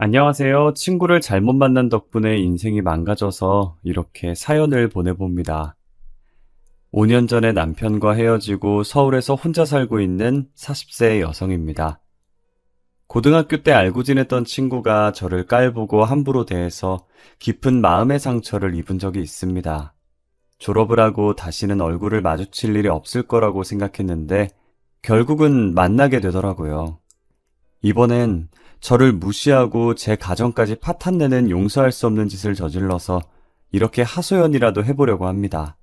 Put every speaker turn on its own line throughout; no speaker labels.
안녕하세요. 친구를 잘못 만난 덕분에 인생이 망가져서 이렇게 사연을 보내봅니다. 5년 전에 남편과 헤어지고 서울에서 혼자 살고 있는 40세 여성입니다. 고등학교 때 알고 지냈던 친구가 저를 깔보고 함부로 대해서 깊은 마음의 상처를 입은 적이 있습니다. 졸업을 하고 다시는 얼굴을 마주칠 일이 없을 거라고 생각했는데 결국은 만나게 되더라고요. 이번엔 저를 무시하고 제 가정까지 파탄내는 용서할 수 없는 짓을 저질러서 이렇게 하소연이라도 해보려고 합니다.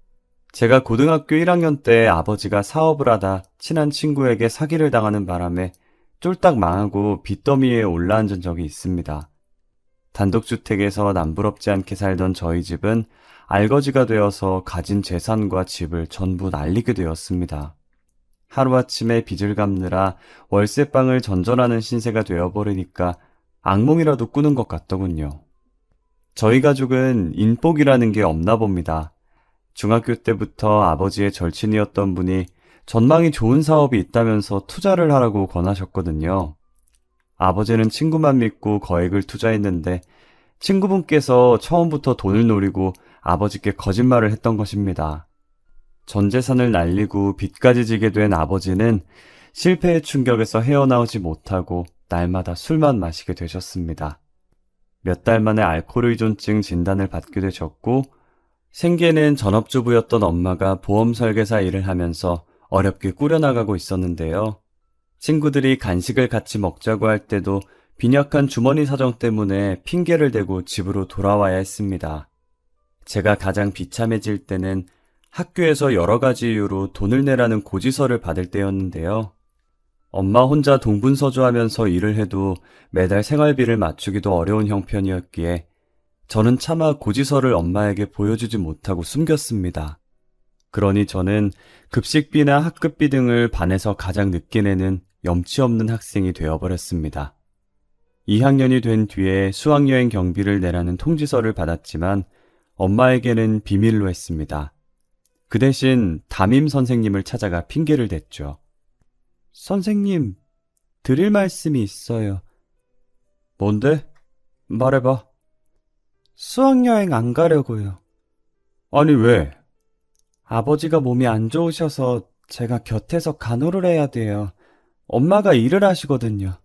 제가 고등학교 1학년 때 아버지가 사업을 하다 친한 친구에게 사기를 당하는 바람에 쫄딱 망하고 빚더미에 올라앉은 적이 있습니다. 단독주택에서 남부럽지 않게 살던 저희 집은 알거지가 되어서 가진 재산과 집을 전부 날리게 되었습니다. 하루아침에 빚을 갚느라 월세방을 전전하는 신세가 되어버리니까 악몽이라도 꾸는 것 같더군요. 저희 가족은 인복이라는 게 없나 봅니다. 중학교 때부터 아버지의 절친이었던 분이 전망이 좋은 사업이 있다면서 투자를 하라고 권하셨거든요. 아버지는 친구만 믿고 거액을 투자했는데 친구분께서 처음부터 돈을 노리고 아버지께 거짓말을 했던 것입니다. 전 재산을 날리고 빚까지 지게 된 아버지는 실패의 충격에서 헤어나오지 못하고 날마다 술만 마시게 되셨습니다. 몇 달 만에 알코올 의존증 진단을 받게 되셨고 생계는 전업주부였던 엄마가 보험 설계사 일을 하면서 어렵게 꾸려나가고 있었는데요. 친구들이 간식을 같이 먹자고 할 때도 빈약한 주머니 사정 때문에 핑계를 대고 집으로 돌아와야 했습니다. 제가 가장 비참해질 때는 학교에서 여러 가지 이유로 돈을 내라는 고지서를 받을 때였는데요. 엄마 혼자 동분서주하면서 일을 해도 매달 생활비를 맞추기도 어려운 형편이었기에 저는 차마 고지서를 엄마에게 보여주지 못하고 숨겼습니다. 그러니 저는 급식비나 학급비 등을 반에서 가장 늦게 내는 염치 없는 학생이 되어버렸습니다. 2학년이 된 뒤에 수학여행 경비를 내라는 통지서를 받았지만 엄마에게는 비밀로 했습니다. 그 대신 담임 선생님을 찾아가 핑계를 댔죠. 선생님, 드릴 말씀이 있어요. 뭔데? 말해봐. 수학여행 안 가려고요. 아니 왜? 아버지가 몸이 안 좋으셔서 제가 곁에서 간호를 해야 돼요. 엄마가 일을 하시거든요.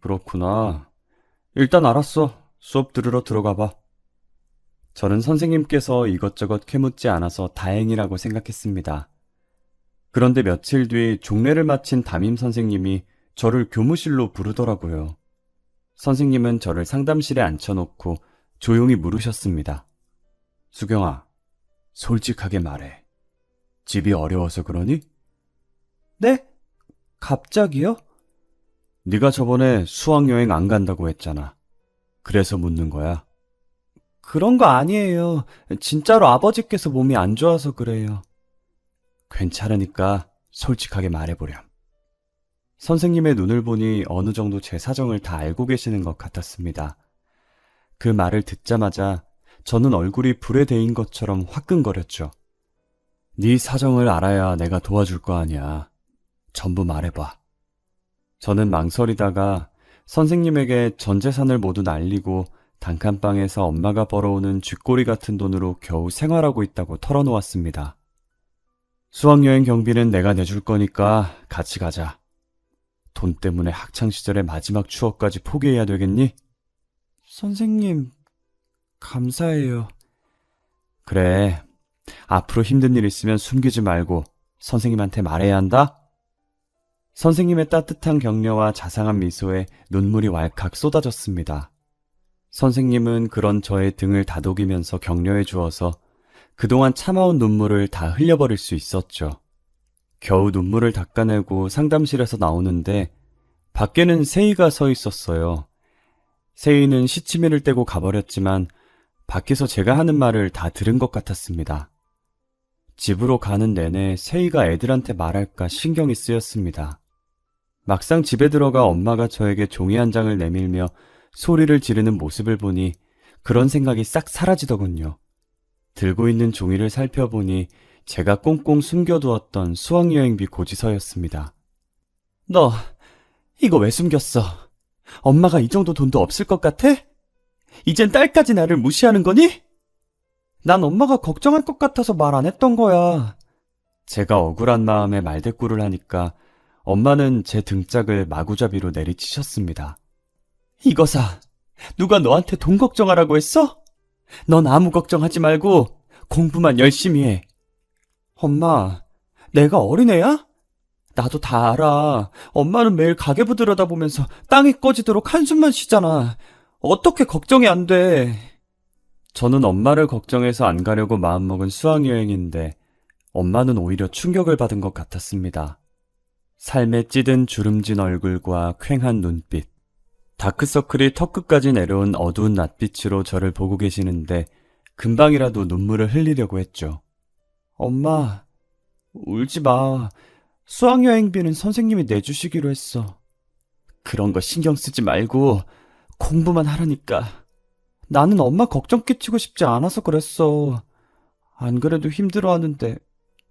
그렇구나. 일단 알았어. 수업 들으러 들어가 봐. 저는 선생님께서 이것저것 캐묻지 않아서 다행이라고 생각했습니다. 그런데 며칠 뒤 종례를 마친 담임 선생님이 저를 교무실로 부르더라고요. 선생님은 저를 상담실에 앉혀놓고 조용히 물으셨습니다. 수경아, 솔직하게 말해. 집이 어려워서 그러니? 네? 갑자기요? 네가 저번에 수학여행 안 간다고 했잖아. 그래서 묻는 거야. 그런 거 아니에요. 진짜로 아버지께서 몸이 안 좋아서 그래요. 괜찮으니까 솔직하게 말해보렴. 선생님의 눈을 보니 어느 정도 제 사정을 다 알고 계시는 것 같았습니다. 그 말을 듣자마자 저는 얼굴이 불에 데인 것처럼 화끈거렸죠. 네 사정을 알아야 내가 도와줄 거 아니야. 전부 말해봐. 저는 망설이다가 선생님에게 전 재산을 모두 날리고 단칸방에서 엄마가 벌어오는 쥐꼬리 같은 돈으로 겨우 생활하고 있다고 털어놓았습니다. 수학여행 경비는 내가 내줄 거니까 같이 가자. 돈 때문에 학창시절의 마지막 추억까지 포기해야 되겠니? 선생님, 감사해요. 그래, 앞으로 힘든 일 있으면 숨기지 말고 선생님한테 말해야 한다? 선생님의 따뜻한 격려와 자상한 미소에 눈물이 왈칵 쏟아졌습니다. 선생님은 그런 저의 등을 다독이면서 격려해 주어서 그동안 참아온 눈물을 다 흘려버릴 수 있었죠. 겨우 눈물을 닦아내고 상담실에서 나오는데 밖에는 세희가 서 있었어요. 세희는 시치미를 떼고 가버렸지만 밖에서 제가 하는 말을 다 들은 것 같았습니다. 집으로 가는 내내 세희가 애들한테 말할까 신경이 쓰였습니다. 막상 집에 들어가 엄마가 저에게 종이 한 장을 내밀며 소리를 지르는 모습을 보니 그런 생각이 싹 사라지더군요. 들고 있는 종이를 살펴보니 제가 꽁꽁 숨겨두었던 수학여행비 고지서였습니다. 너 이거 왜 숨겼어? 엄마가 이 정도 돈도 없을 것 같아? 이젠 딸까지 나를 무시하는 거니? 난 엄마가 걱정할 것 같아서 말 안 했던 거야. 제가 억울한 마음에 말대꾸를 하니까 엄마는 제 등짝을 마구잡이로 내리치셨습니다. 이거사, 누가 너한테 돈 걱정하라고 했어? 넌 아무 걱정하지 말고 공부만 열심히 해. 엄마, 내가 어린애야? 나도 다 알아. 엄마는 매일 가계부 들여다보면서 땅이 꺼지도록 한숨만 쉬잖아. 어떻게 걱정이 안 돼? 저는 엄마를 걱정해서 안 가려고 마음먹은 수학여행인데 엄마는 오히려 충격을 받은 것 같았습니다. 삶에 찌든 주름진 얼굴과 퀭한 눈빛, 다크서클이 턱끝까지 내려온 어두운 낯빛으로 저를 보고 계시는데 금방이라도 눈물을 흘리려고 했죠. 엄마, 울지 마. 수학여행비는 선생님이 내주시기로 했어. 그런 거 신경 쓰지 말고 공부만 하라니까. 나는 엄마 걱정 끼치고 싶지 않아서 그랬어. 안 그래도 힘들어하는데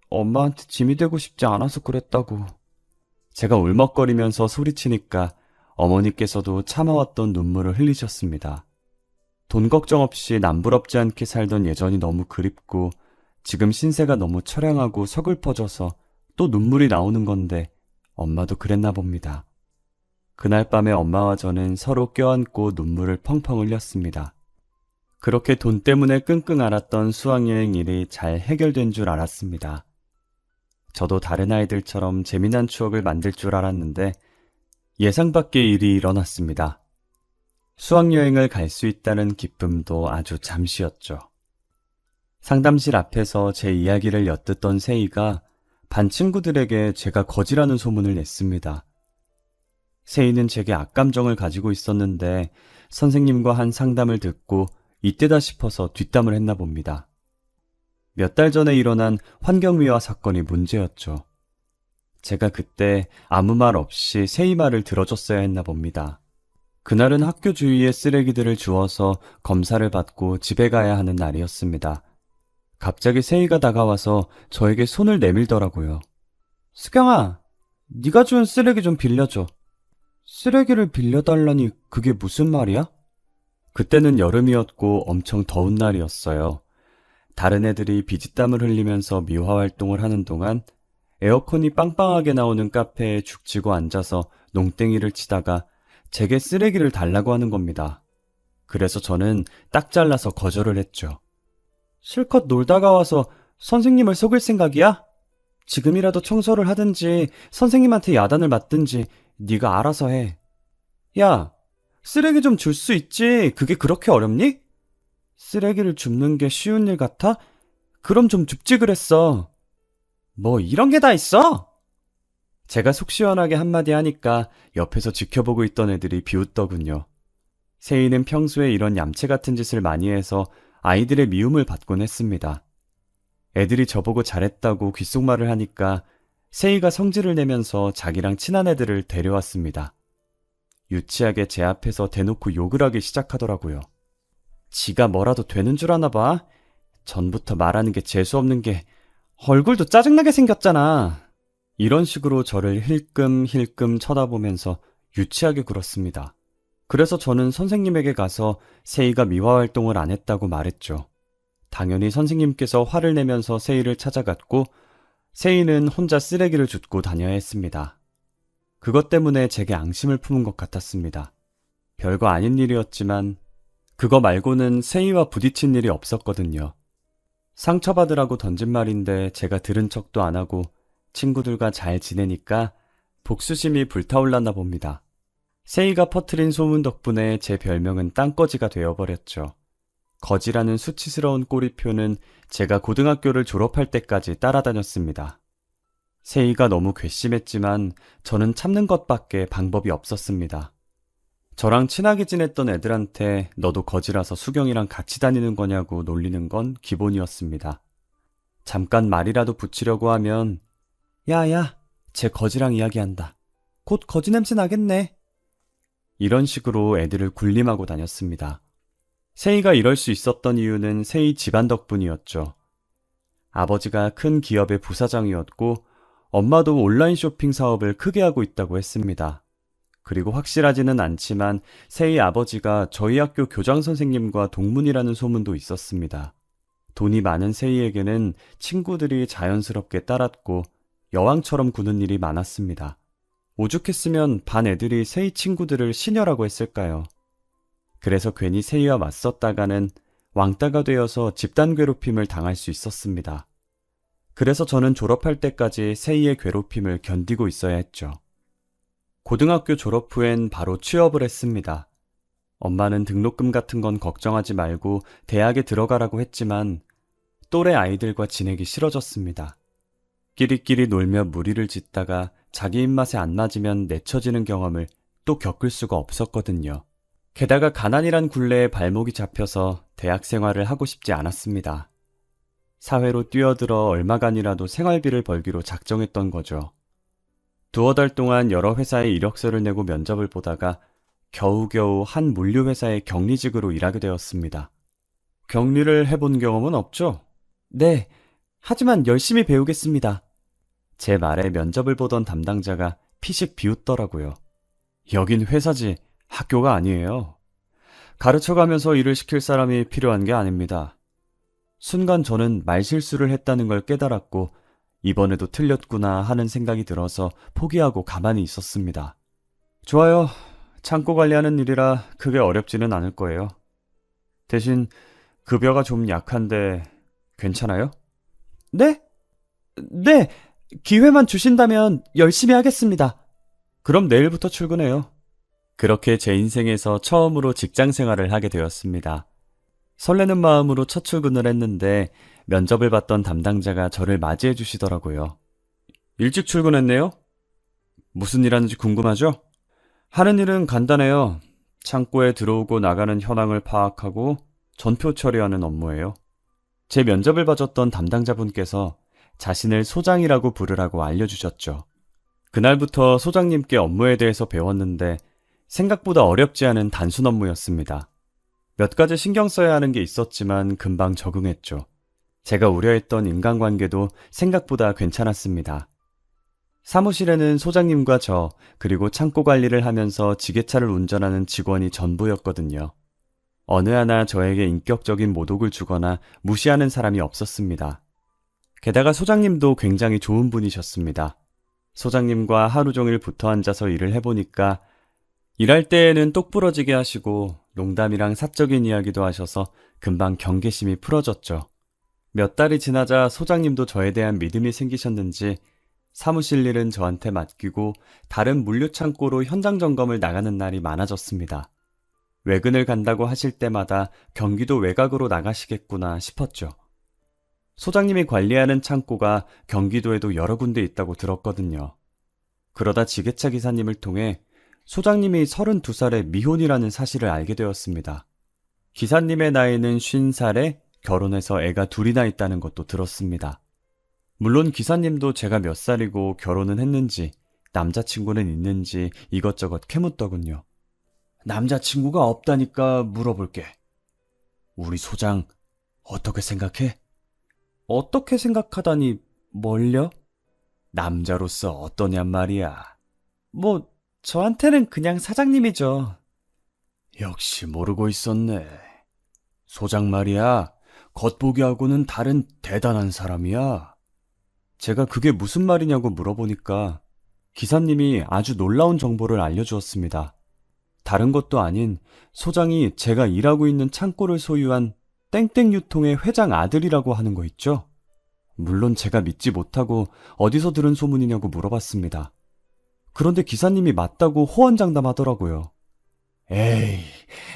엄마한테 짐이 되고 싶지 않아서 그랬다고. 제가 울먹거리면서 소리치니까 어머니께서도 참아왔던 눈물을 흘리셨습니다. 돈 걱정 없이 남부럽지 않게 살던 예전이 너무 그립고 지금 신세가 너무 처량하고 서글퍼져서 또 눈물이 나오는 건데 엄마도 그랬나 봅니다. 그날 밤에 엄마와 저는 서로 껴안고 눈물을 펑펑 흘렸습니다. 그렇게 돈 때문에 끙끙 앓았던 수학여행 일이 잘 해결된 줄 알았습니다. 저도 다른 아이들처럼 재미난 추억을 만들 줄 알았는데 예상 밖의 일이 일어났습니다. 수학여행을 갈 수 있다는 기쁨도 아주 잠시였죠. 상담실 앞에서 제 이야기를 엿듣던 세이가 반 친구들에게 제가 거지라는 소문을 냈습니다. 세이는 제게 악감정을 가지고 있었는데 선생님과 한 상담을 듣고 이때다 싶어서 뒷담을 했나 봅니다. 몇 달 전에 일어난 환경미화 사건이 문제였죠. 제가 그때 아무 말 없이 세이 말을 들어줬어야 했나 봅니다. 그날은 학교 주위에 쓰레기들을 주워서 검사를 받고 집에 가야 하는 날이었습니다. 갑자기 세이가 다가와서 저에게 손을 내밀더라고요. 수경아, 네가 주운 쓰레기 좀 빌려줘. 쓰레기를 빌려달라니 그게 무슨 말이야? 그때는 여름이었고 엄청 더운 날이었어요. 다른 애들이 비지땀을 흘리면서 미화활동을 하는 동안 에어컨이 빵빵하게 나오는 카페에 죽치고 앉아서 농땡이를 치다가 제게 쓰레기를 달라고 하는 겁니다. 그래서 저는 딱 잘라서 거절을 했죠. 실컷 놀다가 와서 선생님을 속일 생각이야? 지금이라도 청소를 하든지 선생님한테 야단을 맞든지 네가 알아서 해. 야, 쓰레기 좀 줄 수 있지. 그게 그렇게 어렵니? 쓰레기를 줍는 게 쉬운 일 같아? 그럼 좀 줍지 그랬어. 뭐 이런 게 다 있어? 제가 속 시원하게 한마디 하니까 옆에서 지켜보고 있던 애들이 비웃더군요. 세이는 평소에 이런 얌체 같은 짓을 많이 해서 아이들의 미움을 받곤 했습니다. 애들이 저보고 잘했다고 귓속말을 하니까 세이가 성질을 내면서 자기랑 친한 애들을 데려왔습니다. 유치하게 제 앞에서 대놓고 욕을 하기 시작하더라고요. 지가 뭐라도 되는 줄 아나 봐. 전부터 말하는 게 재수없는 게 얼굴도 짜증나게 생겼잖아. 이런 식으로 저를 힐끔힐끔 쳐다보면서 유치하게 굴었습니다. 그래서 저는 선생님에게 가서 세이가 미화활동을 안 했다고 말했죠. 당연히 선생님께서 화를 내면서 세이를 찾아갔고 세이는 혼자 쓰레기를 줍고 다녀야 했습니다. 그것 때문에 제게 앙심을 품은 것 같았습니다. 별거 아닌 일이었지만 그거 말고는 세이와 부딪힌 일이 없었거든요. 상처받으라고 던진 말인데 제가 들은 척도 안 하고 친구들과 잘 지내니까 복수심이 불타올랐나 봅니다. 세이가 퍼뜨린 소문 덕분에 제 별명은 땅거지가 되어버렸죠. 거지라는 수치스러운 꼬리표는 제가 고등학교를 졸업할 때까지 따라다녔습니다. 세이가 너무 괘씸했지만 저는 참는 것밖에 방법이 없었습니다. 저랑 친하게 지냈던 애들한테 너도 거지라서 수경이랑 같이 다니는 거냐고 놀리는 건 기본이었습니다. 잠깐 말이라도 붙이려고 하면 야야, 쟤 거지랑 이야기한다. 곧 거지 냄새 나겠네. 이런 식으로 애들을 굴림하고 다녔습니다. 세이가 이럴 수 있었던 이유는 세이 집안 덕분이었죠. 아버지가 큰 기업의 부사장이었고 엄마도 온라인 쇼핑 사업을 크게 하고 있다고 했습니다. 그리고 확실하지는 않지만 세희 아버지가 저희 학교 교장 선생님과 동문이라는 소문도 있었습니다. 돈이 많은 세희에게는 친구들이 자연스럽게 따랐고 여왕처럼 구는 일이 많았습니다. 오죽했으면 반 애들이 세희 친구들을 시녀라고 했을까요? 그래서 괜히 세희와 맞섰다가는 왕따가 되어서 집단 괴롭힘을 당할 수 있었습니다. 그래서 저는 졸업할 때까지 세희의 괴롭힘을 견디고 있어야 했죠. 고등학교 졸업 후엔 바로 취업을 했습니다. 엄마는 등록금 같은 건 걱정하지 말고 대학에 들어가라고 했지만 또래 아이들과 지내기 싫어졌습니다. 끼리끼리 놀며 무리를 짓다가 자기 입맛에 안 맞으면 내쳐지는 경험을 또 겪을 수가 없었거든요. 게다가 가난이란 굴레에 발목이 잡혀서 대학 생활을 하고 싶지 않았습니다. 사회로 뛰어들어 얼마간이라도 생활비를 벌기로 작정했던 거죠. 두어 달 동안 여러 회사에 이력서를 내고 면접을 보다가 겨우겨우 한 물류회사의 격리직으로 일하게 되었습니다. 격리를 해본 경험은 없죠? 네, 하지만 열심히 배우겠습니다. 제 말에 면접을 보던 담당자가 피식 비웃더라고요. 여긴 회사지 학교가 아니에요. 가르쳐가면서 일을 시킬 사람이 필요한 게 아닙니다. 순간 저는 말실수를 했다는 걸 깨달았고 이번에도 틀렸구나 하는 생각이 들어서 포기하고 가만히 있었습니다. 좋아요. 창고 관리하는 일이라 크게 어렵지는 않을 거예요. 대신 급여가 좀 약한데 괜찮아요? 네? 네, 기회만 주신다면 열심히 하겠습니다. 그럼 내일부터 출근해요. 그렇게 제 인생에서 처음으로 직장 생활을 하게 되었습니다. 설레는 마음으로 첫 출근을 했는데 면접을 봤던 담당자가 저를 맞이해 주시더라고요. 일찍 출근했네요? 무슨 일 하는지 궁금하죠? 하는 일은 간단해요. 창고에 들어오고 나가는 현황을 파악하고 전표 처리하는 업무예요. 제 면접을 봐줬던 담당자분께서 자신을 소장이라고 부르라고 알려주셨죠. 그날부터 소장님께 업무에 대해서 배웠는데 생각보다 어렵지 않은 단순 업무였습니다. 몇 가지 신경 써야 하는 게 있었지만 금방 적응했죠. 제가 우려했던 인간관계도 생각보다 괜찮았습니다. 사무실에는 소장님과 저, 그리고 창고 관리를 하면서 지게차를 운전하는 직원이 전부였거든요. 어느 하나 저에게 인격적인 모독을 주거나 무시하는 사람이 없었습니다. 게다가 소장님도 굉장히 좋은 분이셨습니다. 소장님과 하루 종일 붙어 앉아서 일을 해보니까 일할 때에는 똑부러지게 하시고 농담이랑 사적인 이야기도 하셔서 금방 경계심이 풀어졌죠. 몇 달이 지나자 소장님도 저에 대한 믿음이 생기셨는지 사무실 일은 저한테 맡기고 다른 물류 창고로 현장 점검을 나가는 날이 많아졌습니다. 외근을 간다고 하실 때마다 경기도 외곽으로 나가시겠구나 싶었죠. 소장님이 관리하는 창고가 경기도에도 여러 군데 있다고 들었거든요. 그러다 지게차 기사님을 통해 소장님이 32살의 미혼이라는 사실을 알게 되었습니다. 기사님의 나이는 50살에 결혼해서 애가 둘이나 있다는 것도 들었습니다. 물론 기사님도 제가 몇 살이고 결혼은 했는지 남자친구는 있는지 이것저것 캐묻더군요. 남자친구가 없다니까 물어볼게. 우리 소장 어떻게 생각해? 어떻게 생각하다니 뭘요? 남자로서 어떠냔 말이야. 뭐 저한테는 그냥 사장님이죠. 역시 모르고 있었네. 소장 말이야, 겉보기하고는 다른 대단한 사람이야. 제가 그게 무슨 말이냐고 물어보니까 기사님이 아주 놀라운 정보를 알려주었습니다. 다른 것도 아닌 소장이 제가 일하고 있는 창고를 소유한 땡땡 유통의 회장 아들이라고 하는 거 있죠? 물론 제가 믿지 못하고 어디서 들은 소문이냐고 물어봤습니다. 그런데 기사님이 맞다고 호언장담하더라고요. 에이,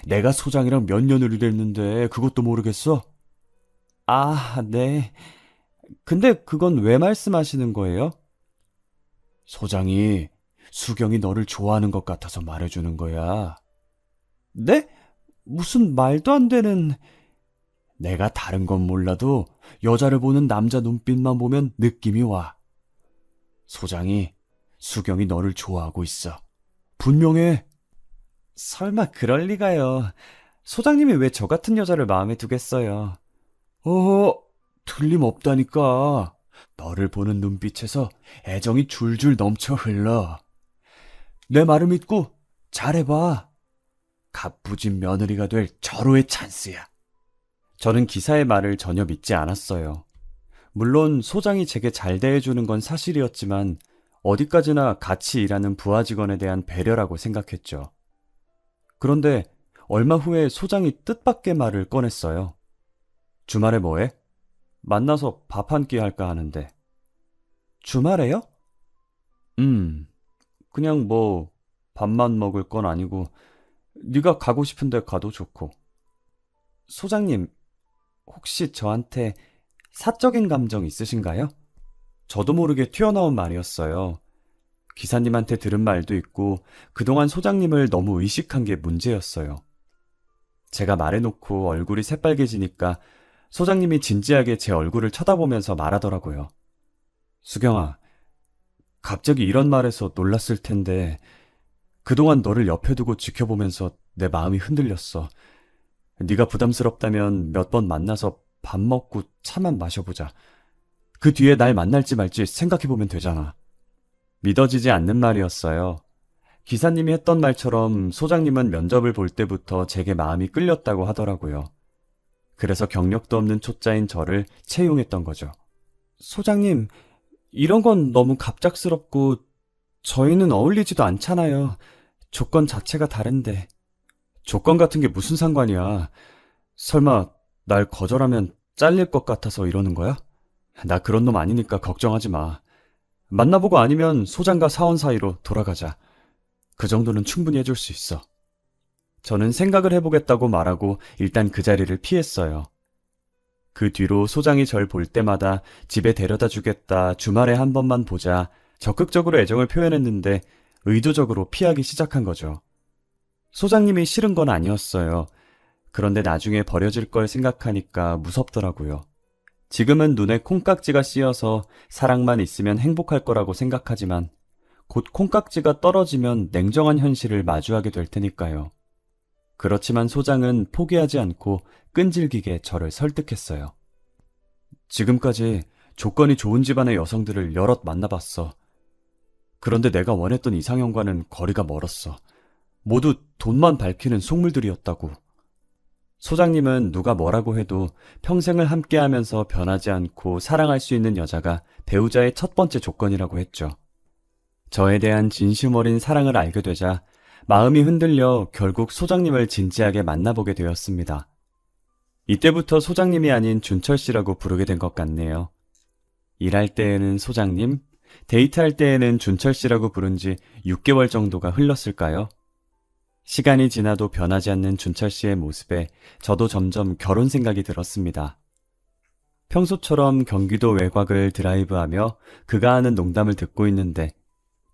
내가 소장이랑 몇 년을 일했는데 그것도 모르겠어? 아, 네. 근데 그건 왜 말씀하시는 거예요? 소장이 수경이 너를 좋아하는 것 같아서 말해주는 거야. 네? 무슨 말도 안 되는... 내가 다른 건 몰라도 여자를 보는 남자 눈빛만 보면 느낌이 와. 소장이 수경이 너를 좋아하고 있어. 분명해. 설마 그럴 리가요. 소장님이 왜 저 같은 여자를 마음에 두겠어요. 틀림없다니까. 너를 보는 눈빛에서 애정이 줄줄 넘쳐 흘러. 내 말을 믿고 잘해봐. 갑부진 며느리가 될 절호의 찬스야. 저는 기사의 말을 전혀 믿지 않았어요. 물론 소장이 제게 잘 대해주는 건 사실이었지만 어디까지나 같이 일하는 부하 직원에 대한 배려라고 생각했죠. 그런데 얼마 후에 소장이 뜻밖의 말을 꺼냈어요. 주말에 뭐해? 만나서 밥 한 끼 할까 하는데. 주말에요? 그냥 뭐 밥만 먹을 건 아니고 네가 가고 싶은데 가도 좋고. 소장님, 혹시 저한테 사적인 감정 있으신가요? 저도 모르게 튀어나온 말이었어요. 기사님한테 들은 말도 있고 그동안 소장님을 너무 의식한 게 문제였어요. 제가 말해놓고 얼굴이 새빨개지니까 소장님이 진지하게 제 얼굴을 쳐다보면서 말하더라고요. 수경아, 갑자기 이런 말에서 놀랐을 텐데 그동안 너를 옆에 두고 지켜보면서 내 마음이 흔들렸어. 네가 부담스럽다면 몇 번 만나서 밥 먹고 차만 마셔보자. 그 뒤에 날 만날지 말지 생각해보면 되잖아. 믿어지지 않는 말이었어요. 기사님이 했던 말처럼 소장님은 면접을 볼 때부터 제게 마음이 끌렸다고 하더라고요. 그래서 경력도 없는 초짜인 저를 채용했던 거죠. 소장님, 이런 건 너무 갑작스럽고 저희는 어울리지도 않잖아요. 조건 자체가 다른데. 조건 같은 게 무슨 상관이야. 설마 날 거절하면 잘릴 것 같아서 이러는 거야? 나 그런 놈 아니니까 걱정하지 마. 만나보고 아니면 소장과 사원 사이로 돌아가자. 그 정도는 충분히 해줄 수 있어. 저는 생각을 해보겠다고 말하고 일단 그 자리를 피했어요. 그 뒤로 소장이 절 볼 때마다 집에 데려다 주겠다, 주말에 한 번만 보자, 적극적으로 애정을 표현했는데 의도적으로 피하기 시작한 거죠. 소장님이 싫은 건 아니었어요. 그런데 나중에 버려질 걸 생각하니까 무섭더라고요. 지금은 눈에 콩깍지가 씌어서 사랑만 있으면 행복할 거라고 생각하지만 곧 콩깍지가 떨어지면 냉정한 현실을 마주하게 될 테니까요. 그렇지만 소장은 포기하지 않고 끈질기게 저를 설득했어요. 지금까지 조건이 좋은 집안의 여성들을 여럿 만나봤어. 그런데 내가 원했던 이상형과는 거리가 멀었어. 모두 돈만 밝히는 속물들이었다고. 소장님은 누가 뭐라고 해도 평생을 함께하면서 변하지 않고 사랑할 수 있는 여자가 배우자의 첫 번째 조건이라고 했죠. 저에 대한 진심 어린 사랑을 알게 되자 마음이 흔들려 결국 소장님을 진지하게 만나보게 되었습니다. 이때부터 소장님이 아닌 준철 씨라고 부르게 된 것 같네요. 일할 때에는 소장님, 데이트할 때에는 준철 씨라고 부른 지 6개월 정도가 흘렀을까요? 시간이 지나도 변하지 않는 준철 씨의 모습에 저도 점점 결혼 생각이 들었습니다. 평소처럼 경기도 외곽을 드라이브하며 그가 하는 농담을 듣고 있는데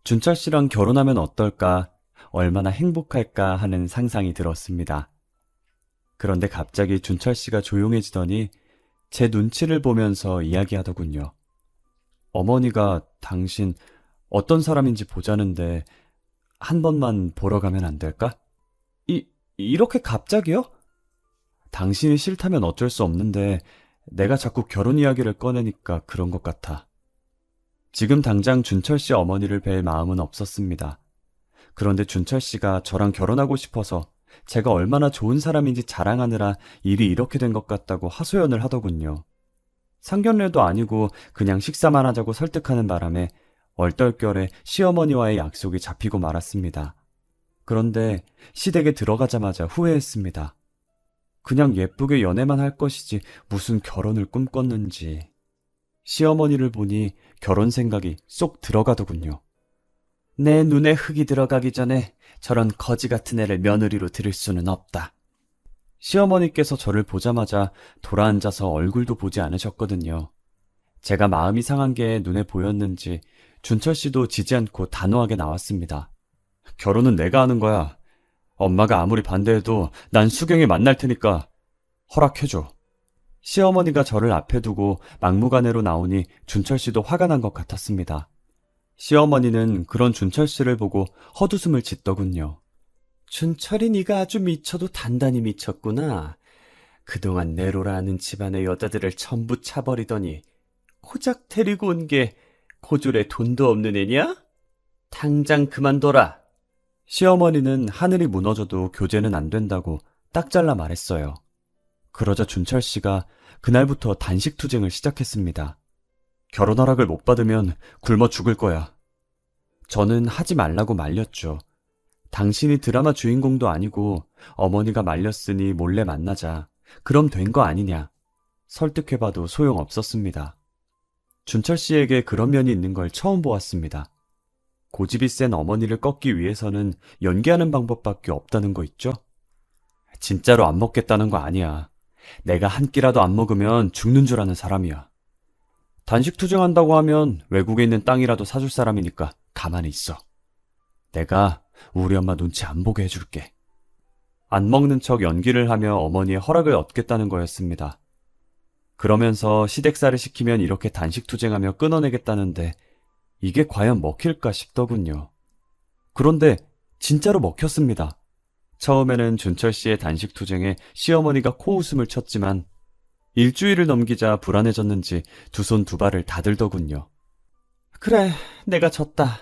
준철 씨랑 결혼하면 어떨까, 얼마나 행복할까 하는 상상이 들었습니다. 그런데 갑자기 준철 씨가 조용해지더니 제 눈치를 보면서 이야기하더군요. 어머니가 당신 어떤 사람인지 보자는데 한 번만 보러 가면 안 될까? 이렇게 갑자기요? 당신이 싫다면 어쩔 수 없는데 내가 자꾸 결혼 이야기를 꺼내니까 그런 것 같아. 지금 당장 준철 씨 어머니를 뵐 마음은 없었습니다. 그런데 준철 씨가 저랑 결혼하고 싶어서 제가 얼마나 좋은 사람인지 자랑하느라 일이 이렇게 된 것 같다고 하소연을 하더군요. 상견례도 아니고 그냥 식사만 하자고 설득하는 바람에 얼떨결에 시어머니와의 약속이 잡히고 말았습니다. 그런데 시댁에 들어가자마자 후회했습니다. 그냥 예쁘게 연애만 할 것이지 무슨 결혼을 꿈꿨는지. 시어머니를 보니 결혼 생각이 쏙 들어가더군요. 내 눈에 흙이 들어가기 전에 저런 거지 같은 애를 며느리로 들일 수는 없다. 시어머니께서 저를 보자마자 돌아앉아서 얼굴도 보지 않으셨거든요. 제가 마음이 상한 게 눈에 보였는지 준철 씨도 지지 않고 단호하게 나왔습니다. 결혼은 내가 하는 거야. 엄마가 아무리 반대해도 난 수경이 만날 테니까 허락해줘. 시어머니가 저를 앞에 두고 막무가내로 나오니 준철 씨도 화가 난 것 같았습니다. 시어머니는 그런 준철 씨를 보고 헛웃음을 짓더군요. 준철이 네가 아주 미쳐도 단단히 미쳤구나. 그동안 내로라 하는 집안의 여자들을 전부 차버리더니 고작 데리고 온 게 고졸에 돈도 없는 애냐? 당장 그만둬라. 시어머니는 하늘이 무너져도 교제는 안 된다고 딱 잘라 말했어요. 그러자 준철 씨가 그날부터 단식 투쟁을 시작했습니다. 결혼 허락을 못 받으면 굶어 죽을 거야. 저는 하지 말라고 말렸죠. 당신이 드라마 주인공도 아니고 어머니가 말렸으니 몰래 만나자. 그럼 된 거 아니냐. 설득해봐도 소용없었습니다. 준철 씨에게 그런 면이 있는 걸 처음 보았습니다. 고집이 센 어머니를 꺾기 위해서는 연기하는 방법밖에 없다는 거 있죠? 진짜로 안 먹겠다는 거 아니야. 내가 한 끼라도 안 먹으면 죽는 줄 아는 사람이야. 단식 투쟁한다고 하면 외국에 있는 땅이라도 사줄 사람이니까 가만히 있어. 내가 우리 엄마 눈치 안 보게 해줄게. 안 먹는 척 연기를 하며 어머니의 허락을 얻겠다는 거였습니다. 그러면서 시댁살을 시키면 이렇게 단식 투쟁하며 끊어내겠다는데 이게 과연 먹힐까 싶더군요. 그런데 진짜로 먹혔습니다. 처음에는 준철 씨의 단식 투쟁에 시어머니가 코웃음을 쳤지만 일주일을 넘기자 불안해졌는지 두 손 두 발을 다 들더군요. 그래, 내가 졌다.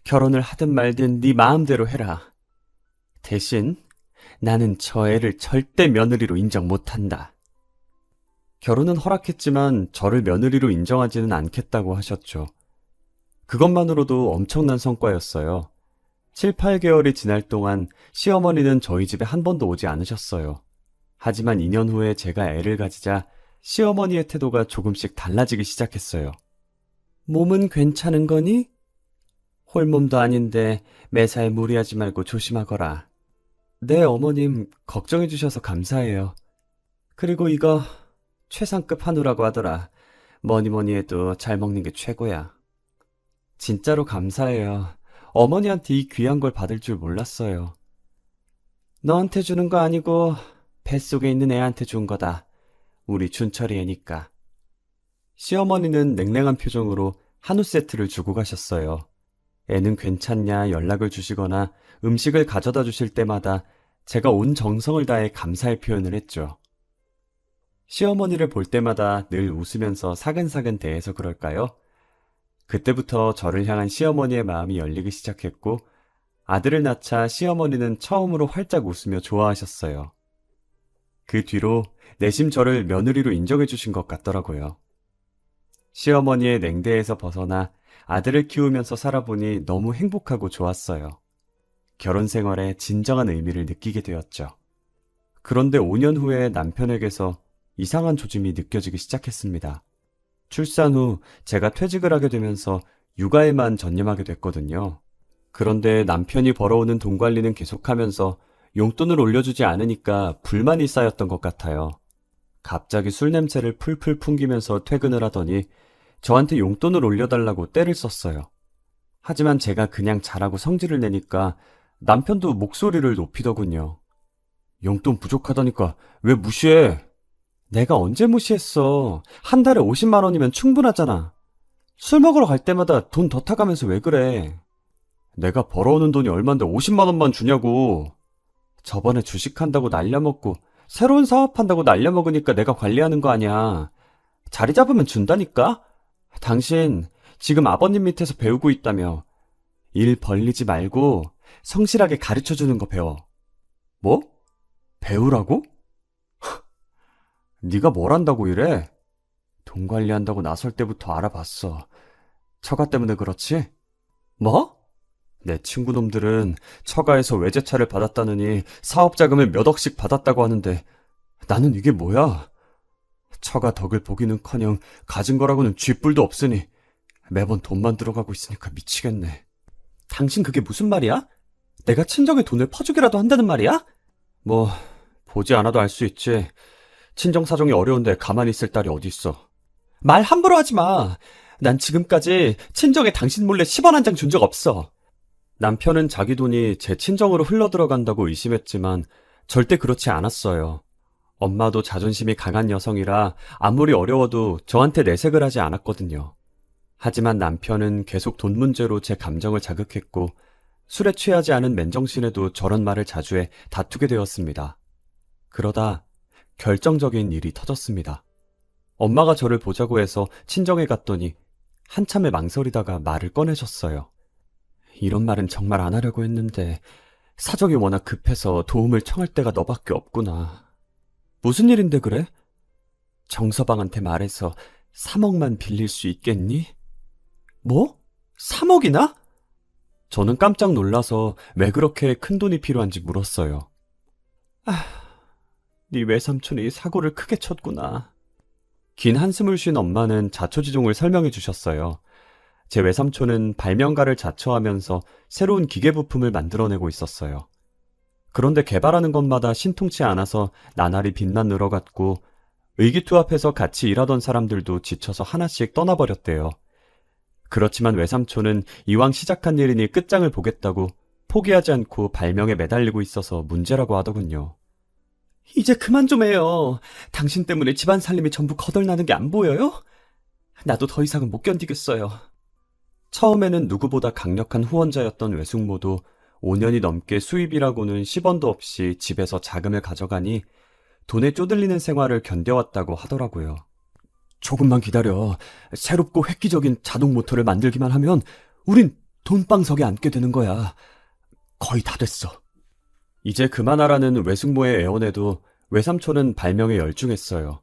결혼을 하든 말든 네 마음대로 해라. 대신 나는 저 애를 절대 며느리로 인정 못한다. 결혼은 허락했지만 저를 며느리로 인정하지는 않겠다고 하셨죠. 그것만으로도 엄청난 성과였어요. 7, 8개월이 지날 동안 시어머니는 저희 집에 한 번도 오지 않으셨어요. 하지만 2년 후에 제가 애를 가지자 시어머니의 태도가 조금씩 달라지기 시작했어요. 몸은 괜찮은 거니? 홀몸도 아닌데 매사에 무리하지 말고 조심하거라. 네, 어머님 걱정해 주셔서 감사해요. 그리고 이거 최상급 한우라고 하더라. 뭐니 해도 잘 먹는 게 최고야. 진짜로 감사해요. 어머니한테 이 귀한 걸 받을 줄 몰랐어요. 너한테 주는 거 아니고 뱃속에 있는 애한테 준 거다. 우리 준철이 애니까. 시어머니는 냉랭한 표정으로 한우 세트를 주고 가셨어요. 애는 괜찮냐 연락을 주시거나 음식을 가져다 주실 때마다 제가 온 정성을 다해 감사의 표현을 했죠. 시어머니를 볼 때마다 늘 웃으면서 사근사근 대해서 그럴까요? 그때부터 저를 향한 시어머니의 마음이 열리기 시작했고 아들을 낳자 시어머니는 처음으로 활짝 웃으며 좋아하셨어요. 그 뒤로 내심 저를 며느리로 인정해 주신 것 같더라고요. 시어머니의 냉대에서 벗어나 아들을 키우면서 살아보니 너무 행복하고 좋았어요. 결혼 생활에 진정한 의미를 느끼게 되었죠. 그런데 5년 후에 남편에게서 이상한 조짐이 느껴지기 시작했습니다. 출산 후 제가 퇴직을 하게 되면서 육아에만 전념하게 됐거든요. 그런데 남편이 벌어오는 돈 관리는 계속하면서 용돈을 올려주지 않으니까 불만이 쌓였던 것 같아요. 갑자기 술 냄새를 풀풀 풍기면서 퇴근을 하더니 저한테 용돈을 올려달라고 떼를 썼어요. 하지만 제가 그냥 잘하고 성질을 내니까 남편도 목소리를 높이더군요. 용돈 부족하다니까 왜 무시해? 내가 언제 무시했어? 한 달에 50만 원이면 충분하잖아. 술 먹으러 갈 때마다 돈 더 타가면서 왜 그래? 내가 벌어오는 돈이 얼만데 50만 원만 주냐고. 저번에 주식한다고 날려먹고 새로운 사업한다고 날려먹으니까 내가 관리하는 거 아니야. 자리 잡으면 준다니까? 당신 지금 아버님 밑에서 배우고 있다며. 일 벌리지 말고 성실하게 가르쳐주는 거 배워. 뭐? 배우라고? 네가 뭘 한다고 이래? 돈 관리한다고 나설 때부터 알아봤어. 처가 때문에 그렇지? 뭐? 내 친구놈들은 처가에서 외제차를 받았다느니 사업 자금을 몇 억씩 받았다고 하는데 나는 이게 뭐야? 처가 덕을 보기는커녕 가진 거라고는 쥐뿔도 없으니 매번 돈만 들어가고 있으니까 미치겠네. 당신 그게 무슨 말이야? 내가 친정에 돈을 퍼주기라도 한다는 말이야? 뭐 보지 않아도 알 수 있지. 친정 사정이 어려운데 가만히 있을 딸이 어딨어. 말 함부로 하지 마. 난 지금까지 친정에 당신 몰래 10원 한 장 준 적 없어. 남편은 자기 돈이 제 친정으로 흘러들어간다고 의심했지만 절대 그렇지 않았어요. 엄마도 자존심이 강한 여성이라 아무리 어려워도 저한테 내색을 하지 않았거든요. 하지만 남편은 계속 돈 문제로 제 감정을 자극했고 술에 취하지 않은 맨정신에도 저런 말을 자주 해 다투게 되었습니다. 그러다 결정적인 일이 터졌습니다. 엄마가 저를 보자고 해서 친정에 갔더니 한참을 망설이다가 말을 꺼내셨어요. 이런 말은 정말 안 하려고 했는데 사정이 워낙 급해서 도움을 청할 데가 너밖에 없구나. 무슨 일인데 그래? 정서방한테 말해서 3억만 빌릴 수 있겠니? 뭐? 3억이나? 저는 깜짝 놀라서 왜 그렇게 큰 돈이 필요한지 물었어요. 네 외삼촌이 사고를 크게 쳤구나. 긴 한숨을 쉰 엄마는 자초지종을 설명해 주셨어요. 제 외삼촌은 발명가를 자처하면서 새로운 기계 부품을 만들어내고 있었어요. 그런데 개발하는 것마다 신통치 않아서 나날이 빚만 늘어갔고 의기투합해서 같이 일하던 사람들도 지쳐서 하나씩 떠나버렸대요. 그렇지만 외삼촌은 이왕 시작한 일이니 끝장을 보겠다고 포기하지 않고 발명에 매달리고 있어서 문제라고 하더군요. 이제 그만 좀 해요. 당신 때문에 집안 살림이 전부 거덜나는 게 안 보여요? 나도 더 이상은 못 견디겠어요. 처음에는 누구보다 강력한 후원자였던 외숙모도 5년이 넘게 수입이라고는 10원도 없이 집에서 자금을 가져가니 돈에 쪼들리는 생활을 견뎌왔다고 하더라고요. 조금만 기다려. 새롭고 획기적인 자동 모터를 만들기만 하면 우린 돈방석에 앉게 되는 거야. 거의 다 됐어. 이제 그만하라는 외숙모의 애원에도 외삼촌은 발명에 열중했어요.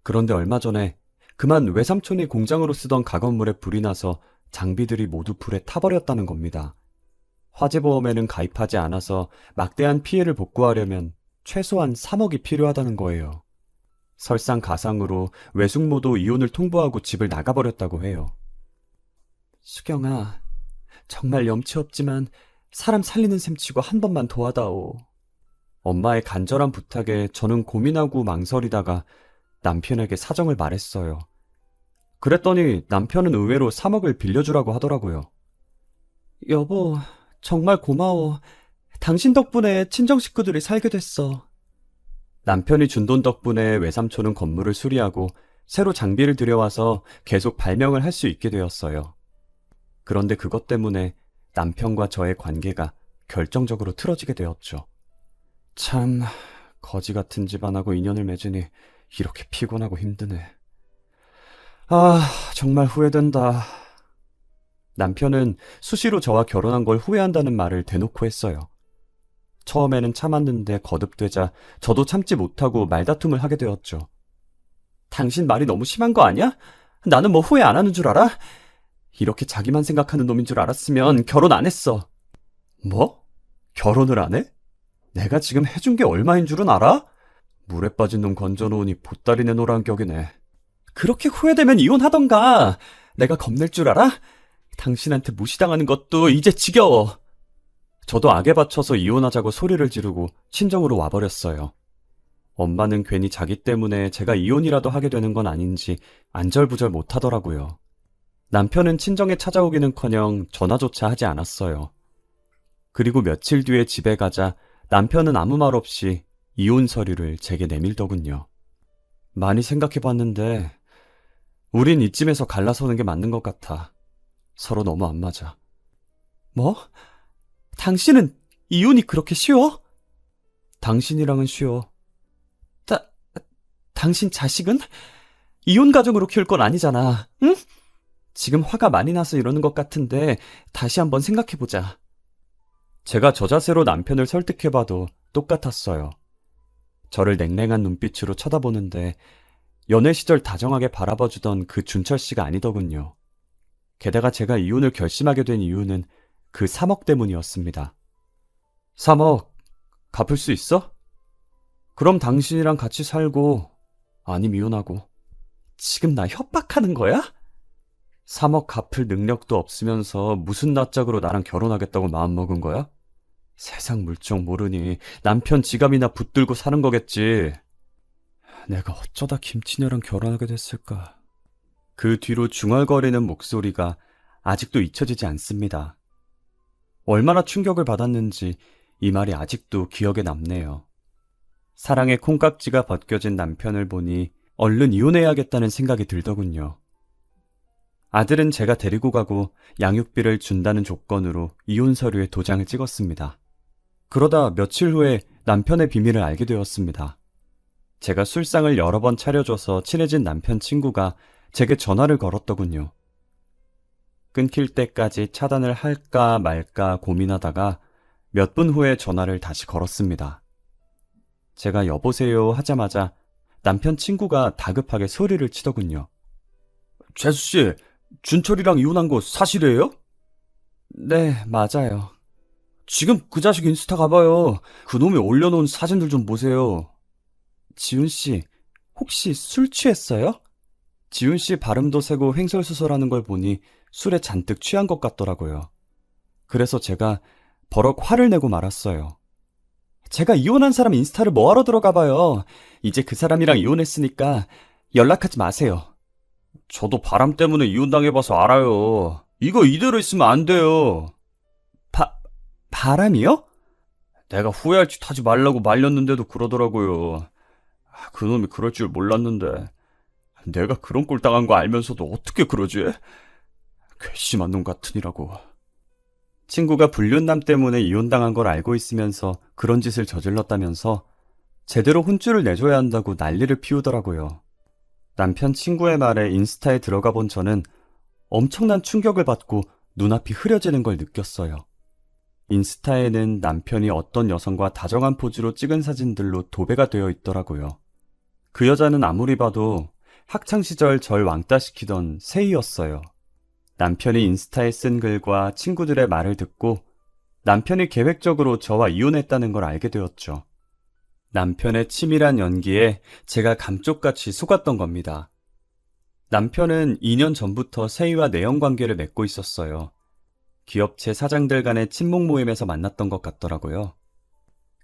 그런데 얼마 전에 그만 외삼촌이 공장으로 쓰던 가건물에 불이 나서 장비들이 모두 불에 타버렸다는 겁니다. 화재보험에는 가입하지 않아서 막대한 피해를 복구하려면 최소한 3억이 필요하다는 거예요. 설상가상으로 외숙모도 이혼을 통보하고 집을 나가버렸다고 해요. 수경아, 정말 염치 없지만 사람 살리는 셈 치고 한 번만 도와다오. 엄마의 간절한 부탁에 저는 고민하고 망설이다가 남편에게 사정을 말했어요. 그랬더니 남편은 의외로 3억을 빌려주라고 하더라고요. 여보, 정말 고마워. 당신 덕분에 친정 식구들이 살게 됐어. 남편이 준 돈 덕분에 외삼촌은 건물을 수리하고 새로 장비를 들여와서 계속 발명을 할 수 있게 되었어요. 그런데 그것 때문에 남편과 저의 관계가 결정적으로 틀어지게 되었죠. 참, 거지 같은 집안하고 인연을 맺으니 이렇게 피곤하고 힘드네. 정말 후회된다. 남편은 수시로 저와 결혼한 걸 후회한다는 말을 대놓고 했어요. 처음에는 참았는데 거듭되자 저도 참지 못하고 말다툼을 하게 되었죠. 당신 말이 너무 심한 거 아니야? 나는 뭐 후회 안 하는 줄 알아? 이렇게 자기만 생각하는 놈인 줄 알았으면 결혼 안 했어. 뭐? 결혼을 안 해? 내가 지금 해준 게 얼마인 줄은 알아? 물에 빠진 놈 건져놓으니 보따리 내놓으란 격이네. 그렇게 후회되면 이혼하던가. 내가 겁낼 줄 알아? 당신한테 무시당하는 것도 이제 지겨워. 저도 악에 받쳐서 이혼하자고 소리를 지르고 친정으로 와버렸어요. 엄마는 괜히 자기 때문에 제가 이혼이라도 하게 되는 건 아닌지 안절부절 못하더라고요. 남편은 친정에 찾아오기는커녕 전화조차 하지 않았어요. 그리고 며칠 뒤에 집에 가자 남편은 아무 말 없이 이혼 서류를 제게 내밀더군요. 많이 생각해봤는데 우린 이쯤에서 갈라서는 게 맞는 것 같아. 서로 너무 안 맞아. 뭐? 당신은 이혼이 그렇게 쉬워? 당신이랑은 쉬워. 당신 자식은? 이혼 가정으로 키울 건 아니잖아, 응? 지금 화가 많이 나서 이러는 것 같은데 다시 한번 생각해보자. 제가 저 자세로 남편을 설득해봐도 똑같았어요. 저를 냉랭한 눈빛으로 쳐다보는데 연애 시절 다정하게 바라봐주던 그 준철 씨가 아니더군요. 게다가 제가 이혼을 결심하게 된 이유는 그 3억 때문이었습니다. 3억 갚을 수 있어? 그럼 당신이랑 같이 살고 아님 이혼하고. 지금 나 협박하는 거야? 3억 갚을 능력도 없으면서 무슨 낯짝으로 나랑 결혼하겠다고 마음먹은 거야? 세상 물정 모르니 남편 지갑이나 붙들고 사는 거겠지. 내가 어쩌다 김치녀랑 결혼하게 됐을까. 그 뒤로 중얼거리는 목소리가 아직도 잊혀지지 않습니다. 얼마나 충격을 받았는지 이 말이 아직도 기억에 남네요. 사랑의 콩깍지가 벗겨진 남편을 보니 얼른 이혼해야겠다는 생각이 들더군요. 아들은 제가 데리고 가고 양육비를 준다는 조건으로 이혼 서류에 도장을 찍었습니다. 그러다 며칠 후에 남편의 비밀을 알게 되었습니다. 제가 술상을 여러 번 차려줘서 친해진 남편 친구가 제게 전화를 걸었더군요. 끊길 때까지 차단을 할까 말까 고민하다가 몇 분 후에 전화를 다시 걸었습니다. 제가 여보세요 하자마자 남편 친구가 다급하게 소리를 치더군요. 재수씨, 준철이랑 이혼한 거 사실이에요? 네, 맞아요. 지금 그 자식 인스타 가봐요. 그놈이 올려놓은 사진들 좀 보세요. 지훈씨, 혹시 술 취했어요? 지훈씨 발음도 세고 횡설수설하는 걸 보니 술에 잔뜩 취한 것 같더라고요. 그래서 제가 버럭 화를 내고 말았어요. 제가 이혼한 사람 인스타를 뭐하러 들어가봐요. 이제 그 사람이랑 이혼했으니까 연락하지 마세요. 저도 바람 때문에 이혼당해봐서 알아요. 이거 이대로 있으면 안 돼요. 바람이요? 내가 후회할 짓 하지 말라고 말렸는데도 그러더라고요. 그놈이 그럴 줄 몰랐는데 내가 그런 꼴 당한 거 알면서도 어떻게 그러지? 괘씸한 놈 같으니라고. 친구가 불륜남 때문에 이혼당한 걸 알고 있으면서 그런 짓을 저질렀다면서 제대로 혼쭐을 내줘야 한다고 난리를 피우더라고요. 남편 친구의 말에 인스타에 들어가 본 저는 엄청난 충격을 받고 눈앞이 흐려지는 걸 느꼈어요. 인스타에는 남편이 어떤 여성과 다정한 포즈로 찍은 사진들로 도배가 되어 있더라고요. 그 여자는 아무리 봐도 학창시절 절 왕따시키던 세이였어요. 남편이 인스타에 쓴 글과 친구들의 말을 듣고 남편이 계획적으로 저와 이혼했다는 걸 알게 되었죠. 남편의 치밀한 연기에 제가 감쪽같이 속았던 겁니다. 남편은 2년 전부터 세이와 내연관계를 맺고 있었어요. 기업체 사장들 간의 친목 모임에서 만났던 것 같더라고요.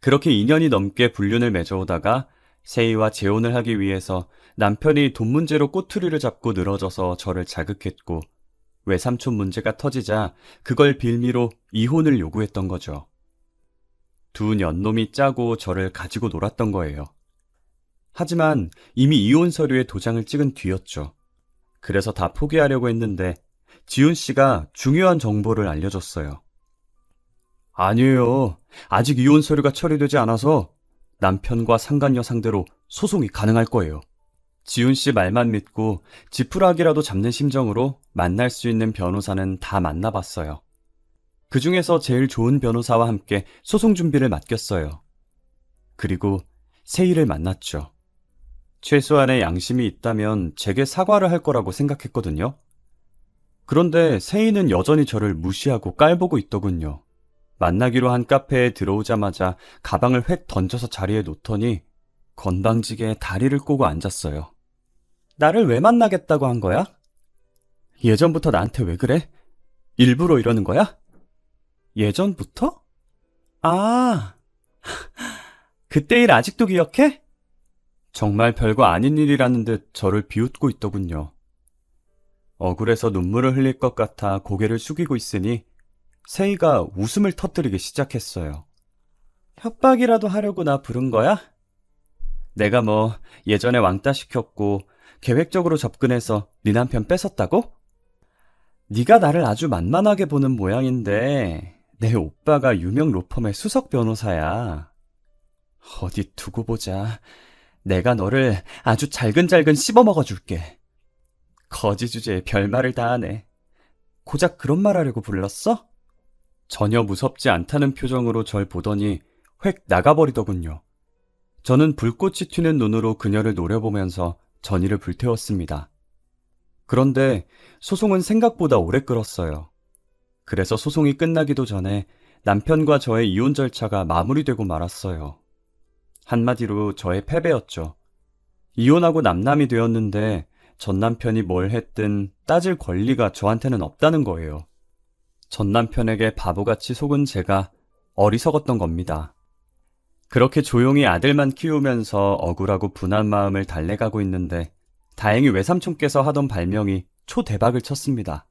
그렇게 2년이 넘게 불륜을 맺어오다가 세이와 재혼을 하기 위해서 남편이 돈 문제로 꼬투리를 잡고 늘어져서 저를 자극했고 외삼촌 문제가 터지자 그걸 빌미로 이혼을 요구했던 거죠. 두 년놈이 짜고 저를 가지고 놀았던 거예요. 하지만 이미 이혼 서류에 도장을 찍은 뒤였죠. 그래서 다 포기하려고 했는데 지훈 씨가 중요한 정보를 알려줬어요. 아니에요. 아직 이혼 서류가 처리되지 않아서 남편과 상간녀 상대로 소송이 가능할 거예요. 지훈 씨 말만 믿고 지푸라기라도 잡는 심정으로 만날 수 있는 변호사는 다 만나봤어요. 그 중에서 제일 좋은 변호사와 함께 소송 준비를 맡겼어요. 그리고 세희를 만났죠. 최소한의 양심이 있다면 제게 사과를 할 거라고 생각했거든요. 그런데 세희는 여전히 저를 무시하고 깔보고 있더군요. 만나기로 한 카페에 들어오자마자 가방을 획 던져서 자리에 놓더니 건방지게 다리를 꼬고 앉았어요. 나를 왜 만나겠다고 한 거야? 예전부터 나한테 왜 그래? 일부러 이러는 거야? 예전부터? 아, 그때 일 아직도 기억해? 정말 별거 아닌 일이라는 듯 저를 비웃고 있더군요. 억울해서 눈물을 흘릴 것 같아 고개를 숙이고 있으니 세희가 웃음을 터뜨리기 시작했어요. 협박이라도 하려고 나 부른 거야? 내가 뭐 예전에 왕따 시켰고 계획적으로 접근해서 네 남편 뺏었다고? 네가 나를 아주 만만하게 보는 모양인데 내 오빠가 유명 로펌의 수석 변호사야. 어디 두고 보자. 내가 너를 아주 잘근잘근 씹어먹어 줄게. 거지 주제에 별말을 다 하네. 고작 그런 말 하려고 불렀어? 전혀 무섭지 않다는 표정으로 절 보더니 획 나가버리더군요. 저는 불꽃이 튀는 눈으로 그녀를 노려보면서 전의를 불태웠습니다. 그런데 소송은 생각보다 오래 끌었어요. 그래서 소송이 끝나기도 전에 남편과 저의 이혼 절차가 마무리되고 말았어요. 한마디로 저의 패배였죠. 이혼하고 남남이 되었는데 전 남편이 뭘 했든 따질 권리가 저한테는 없다는 거예요. 전 남편에게 바보같이 속은 제가 어리석었던 겁니다. 그렇게 조용히 아들만 키우면서 억울하고 분한 마음을 달래가고 있는데 다행히 외삼촌께서 하던 발명이 초대박을 쳤습니다.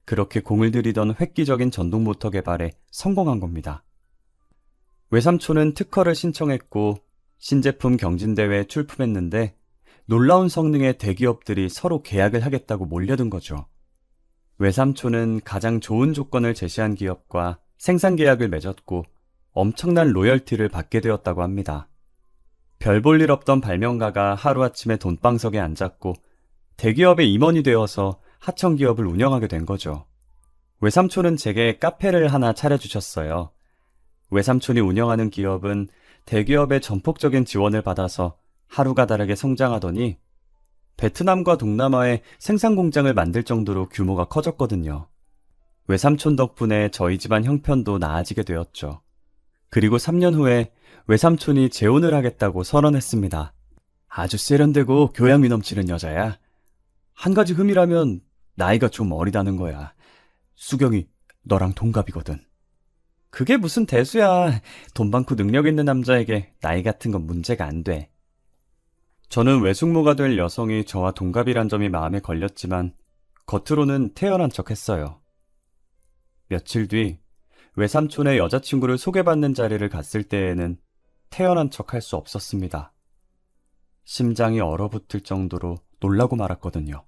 그렇게 공을 들이던 획기적인 전동모터 개발에 성공한 겁니다. 외삼촌은 특허를 신청했고 신제품 경진대회에 출품했는데 놀라운 성능의 대기업들이 서로 계약을 하겠다고 몰려든 거죠. 외삼촌은 가장 좋은 조건을 제시한 기업과 생산 계약을 맺었고 엄청난 로열티를 받게 되었다고 합니다. 별 볼 일 없던 발명가가 하루아침에 돈방석에 앉았고 대기업의 임원이 되어서 하청 기업을 운영하게 된 거죠. 외삼촌은 제게 카페를 하나 차려주셨어요. 외삼촌이 운영하는 기업은 대기업의 전폭적인 지원을 받아서 하루가 다르게 성장하더니 베트남과 동남아에 생산 공장을 만들 정도로 규모가 커졌거든요. 외삼촌 덕분에 저희 집안 형편도 나아지게 되었죠. 그리고 3년 후에 외삼촌이 재혼을 하겠다고 선언했습니다. 아주 세련되고 교양이 넘치는 여자야. 한 가지 흠이라면 나이가 좀 어리다는 거야. 수경이 너랑 동갑이거든. 그게 무슨 대수야. 돈 많고 능력 있는 남자에게 나이 같은 건 문제가 안 돼. 저는 외숙모가 될 여성이 저와 동갑이란 점이 마음에 걸렸지만 겉으로는 태연한 척했어요. 며칠 뒤 외삼촌의 여자친구를 소개받는 자리를 갔을 때에는 태연한 척할 수 없었습니다. 심장이 얼어붙을 정도로 놀라고 말았거든요.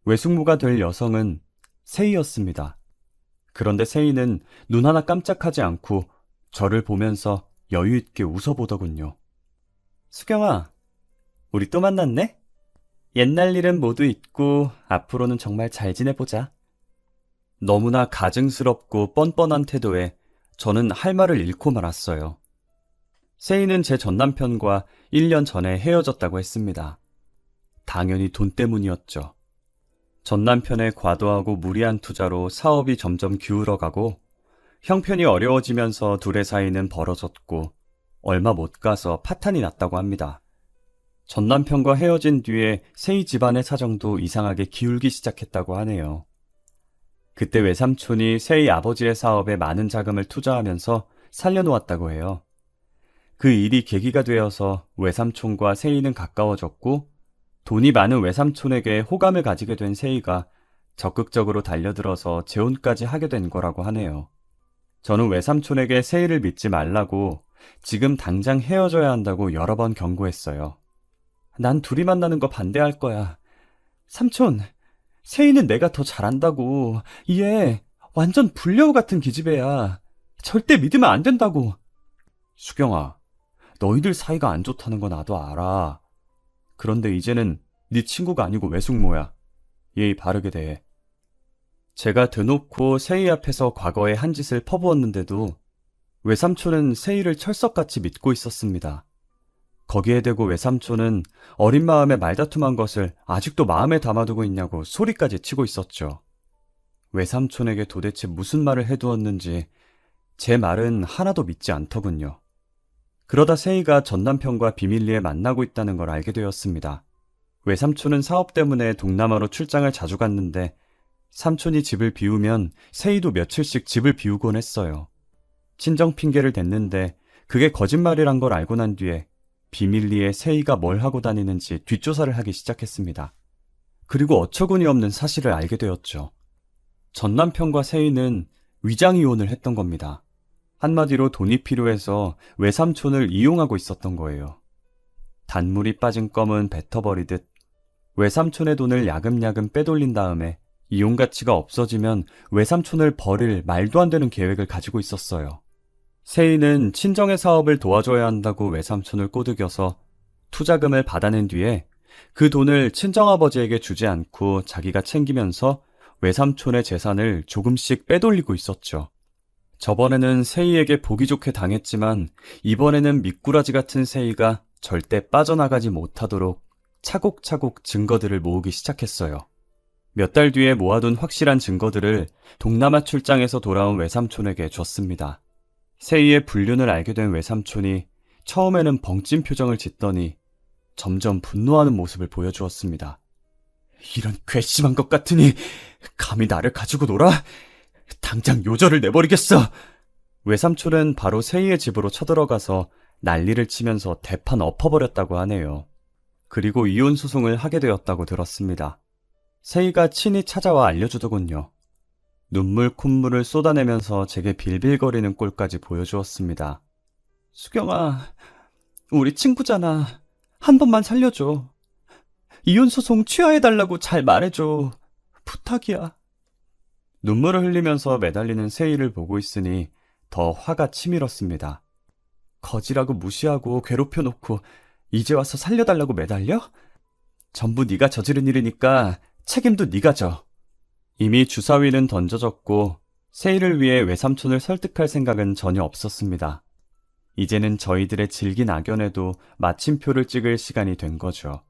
외숙모가 될 여성은 세희였습니다. 그런데 세희는 눈 하나 깜짝하지 않고 저를 보면서 여유있게 웃어보더군요. 수경아, 우리 또 만났네? 옛날 일은 모두 잊고 앞으로는 정말 잘 지내보자. 너무나 가증스럽고 뻔뻔한 태도에 저는 할 말을 잃고 말았어요. 세희는 제 전남편과 1년 전에 헤어졌다고 했습니다. 당연히 돈 때문이었죠. 전남편의 과도하고 무리한 투자로 사업이 점점 기울어가고 형편이 어려워지면서 둘의 사이는 벌어졌고 얼마 못 가서 파탄이 났다고 합니다. 전남편과 헤어진 뒤에 세희 집안의 사정도 이상하게 기울기 시작했다고 하네요. 그때 외삼촌이 세희 아버지의 사업에 많은 자금을 투자하면서 살려놓았다고 해요. 그 일이 계기가 되어서 외삼촌과 세희는 가까워졌고 돈이 많은 외삼촌에게 호감을 가지게 된 세희가 적극적으로 달려들어서 재혼까지 하게 된 거라고 하네요. 저는 외삼촌에게 세희를 믿지 말라고 지금 당장 헤어져야 한다고 여러 번 경고했어요. 난 둘이 만나는 거 반대할 거야. 삼촌, 세희는 내가 더 잘한다고. 얘 완전 불려우 같은 기집애야. 절대 믿으면 안 된다고. 수경아, 너희들 사이가 안 좋다는 거 나도 알아. 그런데 이제는 네 친구가 아니고 외숙모야. 예의 바르게 대해. 제가 대놓고 세희 앞에서 과거의 한 짓을 퍼부었는데도 외삼촌은 세희를 철석같이 믿고 있었습니다. 거기에 대고 외삼촌은 어린 마음에 말다툼한 것을 아직도 마음에 담아두고 있냐고 소리까지 치고 있었죠. 외삼촌에게 도대체 무슨 말을 해두었는지 제 말은 하나도 믿지 않더군요. 그러다 세희가 전남편과 비밀리에 만나고 있다는 걸 알게 되었습니다. 외삼촌은 사업 때문에 동남아로 출장을 자주 갔는데 삼촌이 집을 비우면 세희도 며칠씩 집을 비우곤 했어요. 친정 핑계를 댔는데 그게 거짓말이란 걸 알고 난 뒤에 비밀리에 세희가 뭘 하고 다니는지 뒷조사를 하기 시작했습니다. 그리고 어처구니 없는 사실을 알게 되었죠. 전남편과 세희는 위장이혼을 했던 겁니다. 한마디로 돈이 필요해서 외삼촌을 이용하고 있었던 거예요. 단물이 빠진 껌은 뱉어버리듯 외삼촌의 돈을 야금야금 빼돌린 다음에 이용 가치가 없어지면 외삼촌을 버릴 말도 안 되는 계획을 가지고 있었어요. 세희는 친정의 사업을 도와줘야 한다고 외삼촌을 꼬드겨서 투자금을 받아낸 뒤에 그 돈을 친정아버지에게 주지 않고 자기가 챙기면서 외삼촌의 재산을 조금씩 빼돌리고 있었죠. 저번에는 세희에게 보기 좋게 당했지만 이번에는 미꾸라지 같은 세희가 절대 빠져나가지 못하도록 차곡차곡 증거들을 모으기 시작했어요. 몇 달 뒤에 모아둔 확실한 증거들을 동남아 출장에서 돌아온 외삼촌에게 줬습니다. 세희의 불륜을 알게 된 외삼촌이 처음에는 벙찐 표정을 짓더니 점점 분노하는 모습을 보여주었습니다. 이런 괘씸한 것 같으니 감히 나를 가지고 놀아? 당장 요절을 내버리겠어! 외삼촌은 바로 세희의 집으로 쳐들어가서 난리를 치면서 대판 엎어버렸다고 하네요. 그리고 이혼 소송을 하게 되었다고 들었습니다. 세희가 친히 찾아와 알려주더군요. 눈물 콧물을 쏟아내면서 제게 빌빌거리는 꼴까지 보여주었습니다. 수경아, 우리 친구잖아. 한 번만 살려줘. 이혼소송 취하해달라고 잘 말해줘. 부탁이야. 눈물을 흘리면서 매달리는 세희를 보고 있으니 더 화가 치밀었습니다. 거지라고 무시하고 괴롭혀놓고 이제 와서 살려달라고 매달려? 전부 네가 저지른 일이니까 책임도 네가 져. 이미 주사위는 던져졌고 세희를 위해 외삼촌을 설득할 생각은 전혀 없었습니다. 이제는 저희들의 질긴 악연에도 마침표를 찍을 시간이 된 거죠.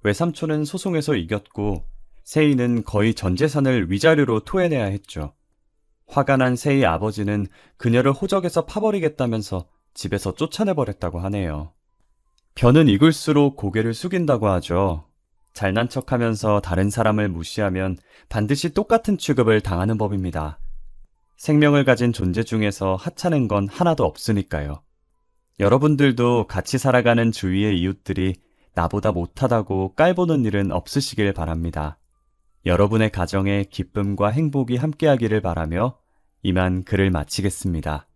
외삼촌은 소송에서 이겼고 세희는 거의 전 재산을 위자료로 토해내야 했죠. 화가 난 세희 아버지는 그녀를 호적에서 파버리겠다면서 집에서 쫓아내버렸다고 하네요. 변은 익을수록 고개를 숙인다고 하죠. 잘난 척하면서 다른 사람을 무시하면 반드시 똑같은 취급을 당하는 법입니다. 생명을 가진 존재 중에서 하찮은 건 하나도 없으니까요. 여러분들도 같이 살아가는 주위의 이웃들이 나보다 못하다고 깔보는 일은 없으시길 바랍니다. 여러분의 가정에 기쁨과 행복이 함께하기를 바라며 이만 글을 마치겠습니다.